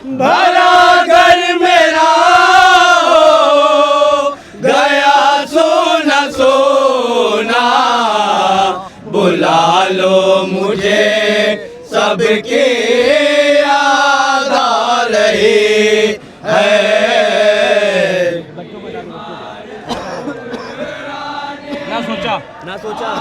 भरा घर मेरा हो गया सोना सोना, बुला लो मुझे सबके याद आ रही है। ना सोचा ना सोचा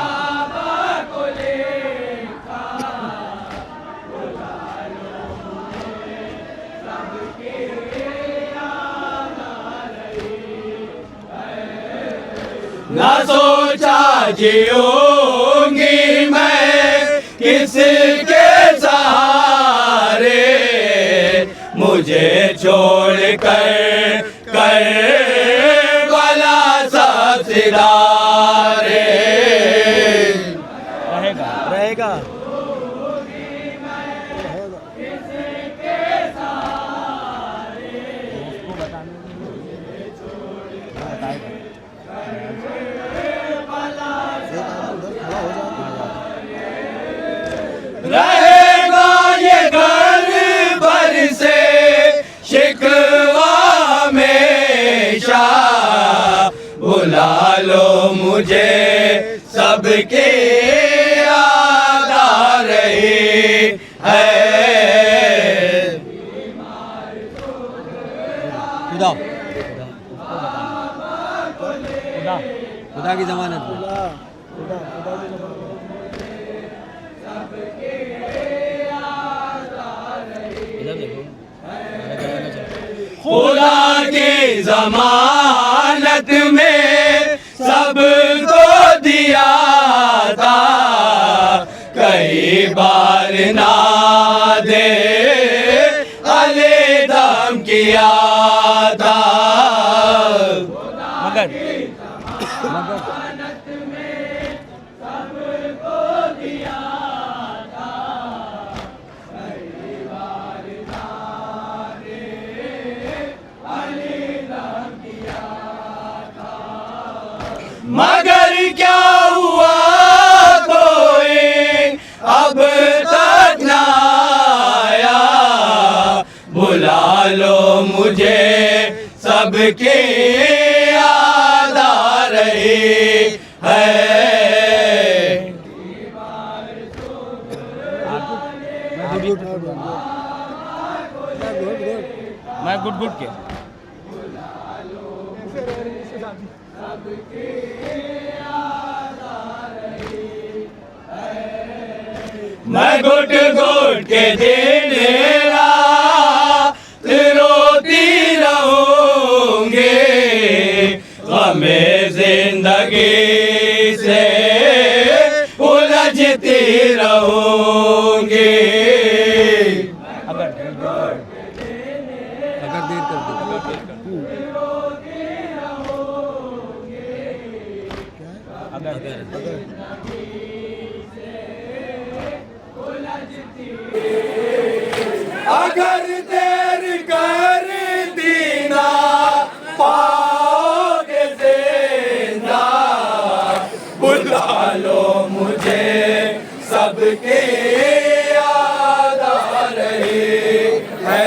जीऊंगी मैं किसके सहारे, मुझे छोड़ कर वाला सब सितारे। रहेगा रहेगा ये घर भर से शिकवा हमेशा, बुला लो मुझे सबके याद आ रही है। खुदा खुदा की जमानत में खुदा की जमानत में सबको दिया था, कई बार ना दे अले दम किया था। मगर मगर क्या हुआ कोई अब तक ना आया, बुला लो मुझे सबके याद आ रही है। मैं गुड गुड के मैं घुट घुट के दिन रात रोती रहूंगी, गमे जिंदगी से उलझती रहूंगी। अगर देर कर दी अगर देर कर दीना पाओगे जिंदा, बुला लो मुझे सबके याद आ रही है।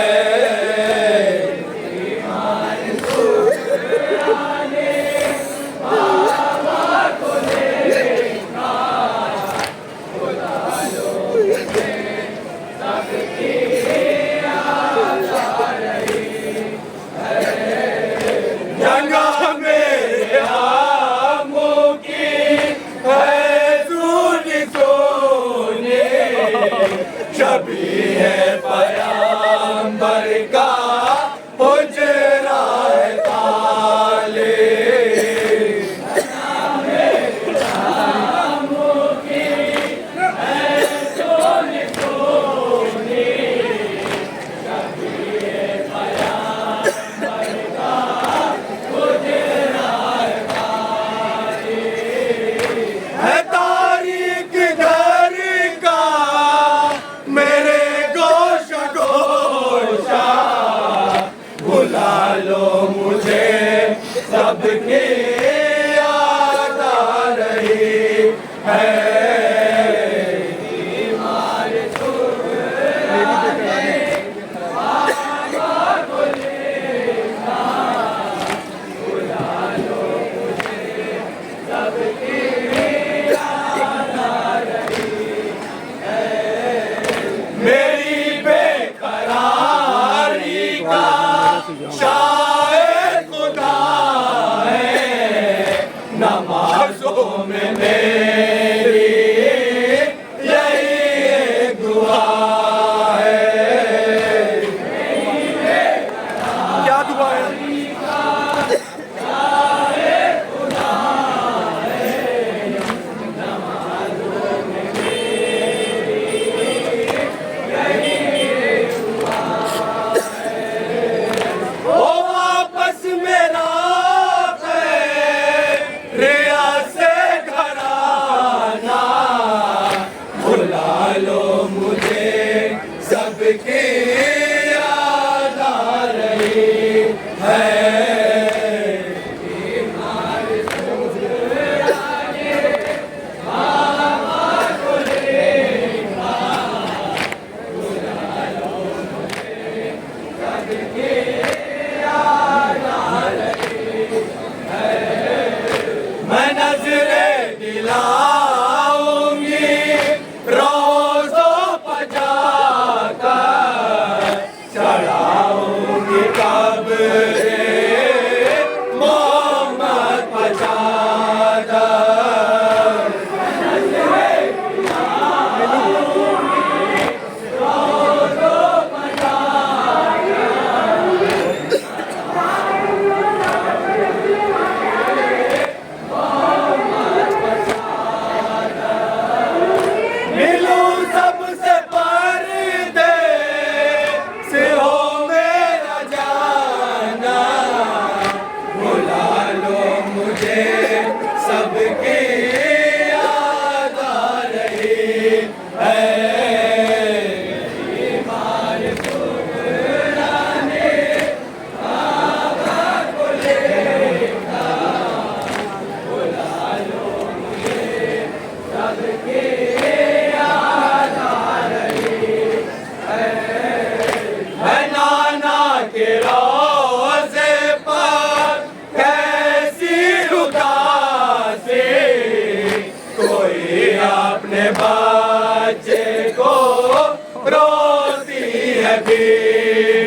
जगह मेरे आमों की है सूनी सोने,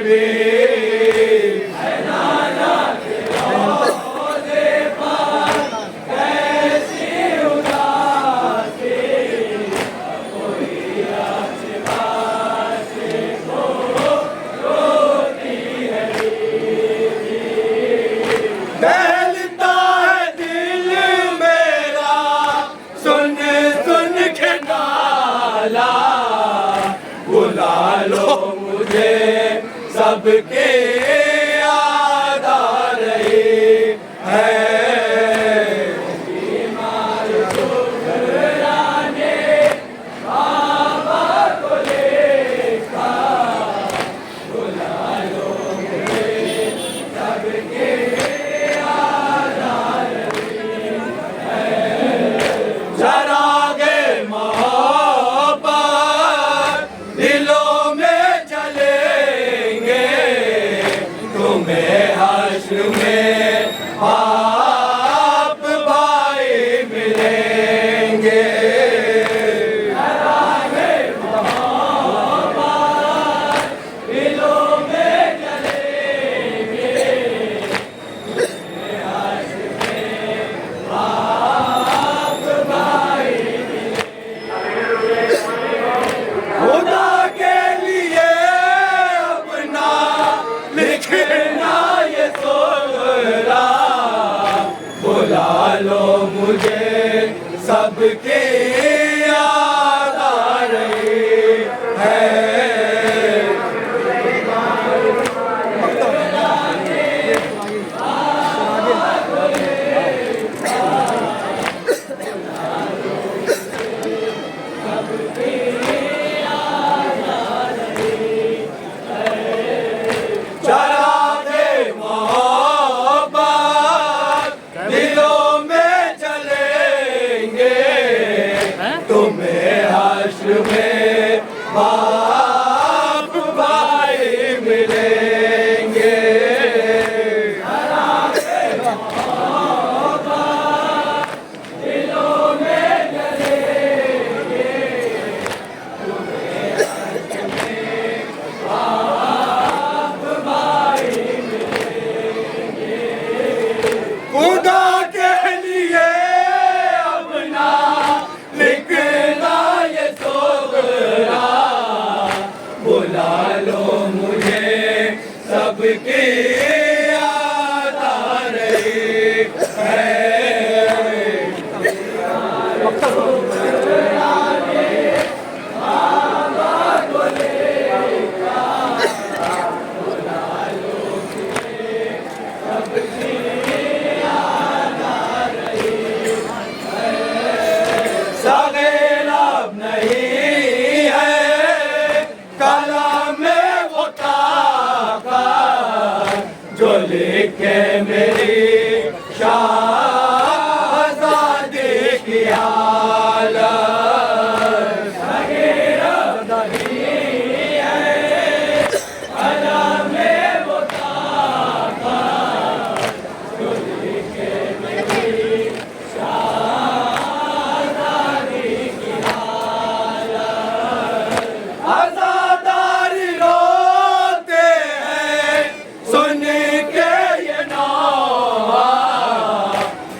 भी दहलता है दिल मेरा सुन सुन के नाला बुला लो मुझे सबके याद आ रही है चरागे मोहब्बत दिलों में जलेंगे तुम्हें हश्र में बाप भाई मिलेंगे चरागे मोहब्बत दिलों में जलेंगे तुम्हें हश्र में बाप भाई खुदा के लिए अपना लिखना ये सोहरा बुला लो मुझे सबके याद आ रही है चरागे मोहब्बत दिलों में जलेंगे तुम्हें हश्र में बाप भाई मिलेंगे चरागे मोहब्बत दिलों में जलेंगे तुम्हें हश्र में बाप भाई मिलेंगे खुदा के लिए अपना लिखना ये सोहरा बुला लो मुझे सबकी याद आ रही है सगीर अब नहीं है कलम में वो ताकत जो लिखे मेरी शाहज़ादी की हालत सगीर अब नहीं है कलम में वो ताकत जो लिखे मेरी आज़ादारी रोते हैं सुन के ये नौहा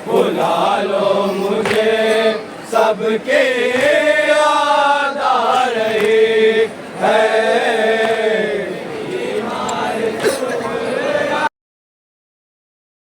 बुला लो मुझे सबके याद आ रही